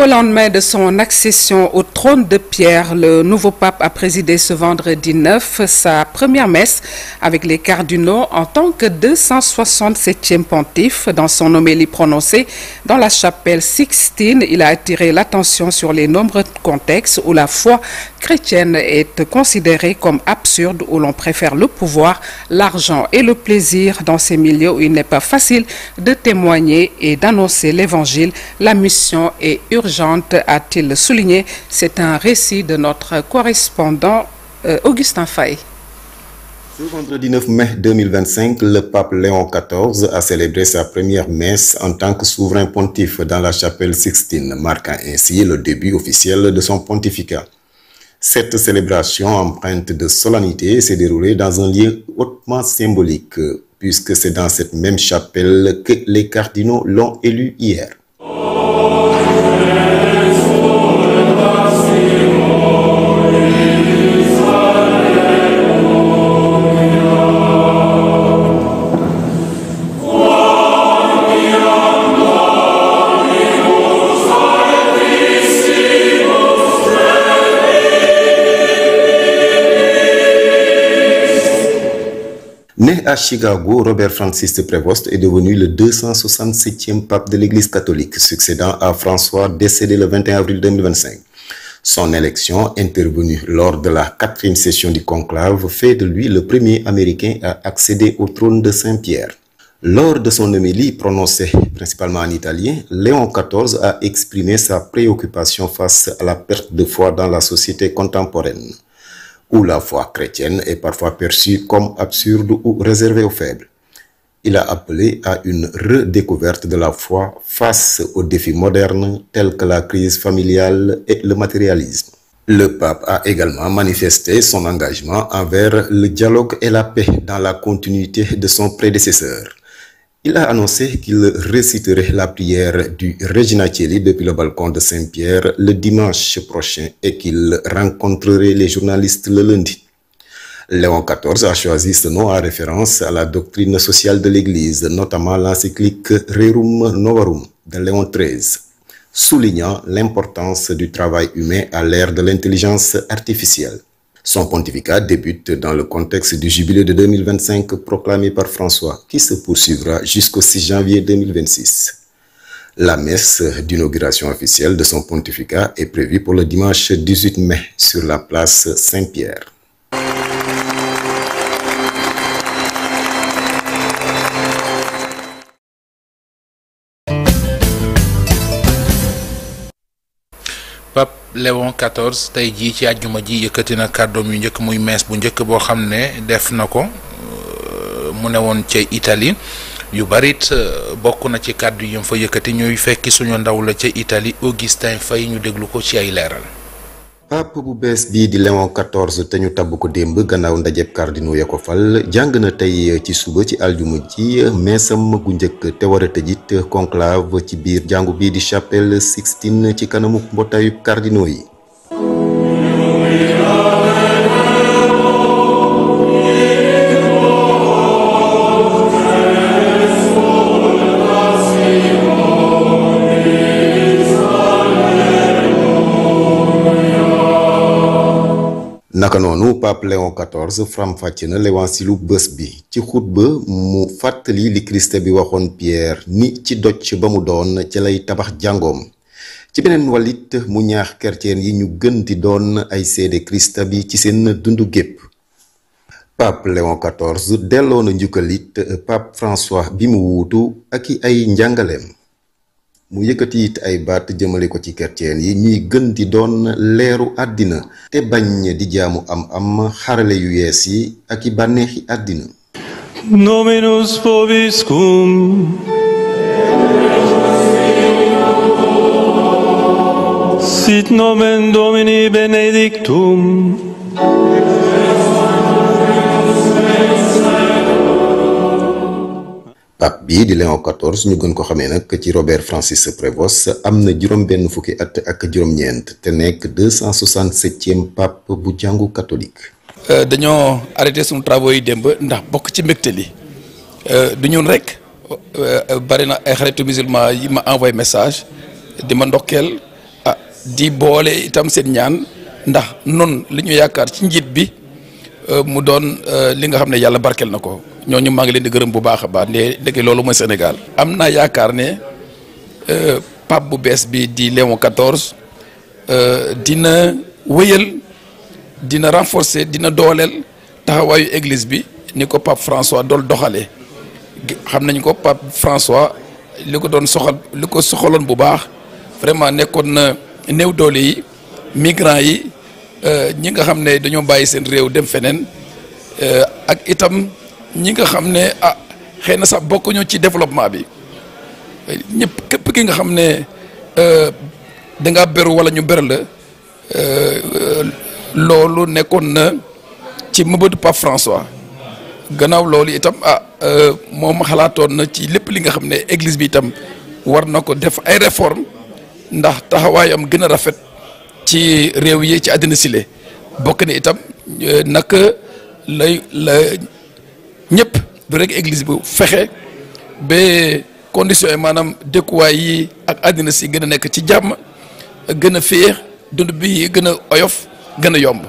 Au lendemain de son accession au trône de pierre, le nouveau pape a présidé ce vendredi 9 sa première messe avec les cardinaux en tant que 267e pontife. Dans son homélie prononcée dans la chapelle Sixtine, il a attiré l'attention sur les nombreux contextes où la foi chrétienne est considérée comme absurde, où l'on préfère le pouvoir, l'argent et le plaisir. Dans ces milieux où il n'est pas facile de témoigner et d'annoncer l'évangile, la mission est urgente, a-t-il souligné. C'est un récit de notre correspondant Augustin Faye. Ce vendredi 9 mai 2025, le pape Léon XIV a célébré sa première messe en tant que souverain pontife dans la chapelle Sixtine, marquant ainsi le début officiel de son pontificat. Cette célébration empreinte de solennité s'est déroulée dans un lieu hautement symbolique, puisque c'est dans cette même chapelle que les cardinaux l'ont élu hier. Né à Chicago, Robert Francis Prévost est devenu le 267e pape de l'Église catholique, succédant à François, décédé le 21 avril 2025. Son élection, intervenue lors de la 4e session du conclave, fait de lui le premier Américain à accéder au trône de Saint-Pierre. Lors de son homélie prononcée principalement en italien, Léon XIV a exprimé sa préoccupation face à la perte de foi dans la société contemporaine, où la foi chrétienne est parfois perçue comme absurde ou réservée aux faibles. Il a appelé à une redécouverte de la foi face aux défis modernes tels que la crise familiale et le matérialisme. Le pape a également manifesté son engagement envers le dialogue et la paix dans la continuité de son prédécesseur. Il a annoncé qu'il réciterait la prière du Regina Coeli depuis le balcon de Saint-Pierre le dimanche prochain et qu'il rencontrerait les journalistes le lundi. Léon XIV a choisi ce nom en référence à la doctrine sociale de l'Église, notamment l'encyclique Rerum Novarum de Léon XIII, soulignant l'importance du travail humain à l'ère de l'intelligence artificielle. Son pontificat débute dans le contexte du jubilé de 2025 proclamé par François, qui se poursuivra jusqu'au 6 janvier 2026. La messe d'inauguration officielle de son pontificat est prévue pour le dimanche 18 mai sur la place Saint-Pierre. Pape Léon XIV tey jii ci àjjuma ji yëkkati na kàddoom yu njëkk muy mees bu njëkk boo xam ne def na ko mu ne woon ca Italie yu barit bokk na ci kàddu yi mu fa yëkkati ñuy fekki suñu ndaw la ca Italie Augustin Faye ñu déglu ko ci ay leeral. pape bu bees bii di Léon XIV te ñu tabb ko démb gannaaw ndajeb cardinaux ya ko fal jàng na tey ci suba ci aljuma ji meesam gu njëkk te war a tëjit conclave ci biir jàngu bii di chapelle Sixtine ci kanamu mbootaayu cardinaux yi. naka noonu pape Léon XIV faram-fàcce na l'évangile bés bi ci xutba mu fàttali li Christ bi waxoon Pierre ni ci doj ba mu doon ci lay tabax jàngoom. ci beneen wàllit mu ñaax chrétien yi ñu gën di doon ay seede Christ bi ci seen dundu gépp. pape Léon XIV delloo na njukkalit pape François bi mu wuutu ak ay njàngaleem. mu yëkkati it ay baat jëmale ko ci chrétien yi ñuy gën di doon leeru àddina te bañ di jaamu am xarale yu yees yi ak i bànneexi àddina. Nominus Vobiscum. Sit nomen Domini benedictum. pape bii di Léon XIV ñu gën ko xamee nag ci Robert Francis Prévost am na juróom benn fukki at ak juróom-ñeent te nekk 267e pape bu jàngu catholique. dañoo arrêté suñu travaux yi démb ndax bokk ci mbégte li du ñun rek bari na ay xaritu musulman yi ma envoyé message di ma ndokkeel di boole itam seen ñaan ndax nun li ñu yaakaar ci njiit bi mu doon li nga xam ne yàlla barkel na ko ñooñu maa ngi leen di gërëm bu baax a baax ndeke loolu mooy Sénégal. am naa yaakaar ne pape bu bees bi di Léon XIV dina wëyal dina renforcer dina dooleel taxawaayu église bi ni ko pape François dool doxalee xam nañ ko pape François li ko doon soxaloon bu baax vraiment nekkoon na néew doole yi migrants yi ñi nga xam ne dañoo bàyyi seen réew dem feneen ak itam ñi nga xam ne xëy na sax bokkuñu ci développement bi ñëpp képp ki nga xam ne danga beru wala ñu ber la loolu nekkoon na ci mëbëtu Pape François gannaaw loolu itam moom xalaatoon na ci lépp li nga xam ne église bi itam war na ko def ay réforme ndax taxawaayam gën a rafet ci réew yi ci àddina sile bokk na itam naka la ñëpp du rek église bu fexe ba conditions yi maanaam dëkkuwaay yi ak àddina si gën a nekk ci jàmm gën a féex dund bi gën a oyof gën a yomb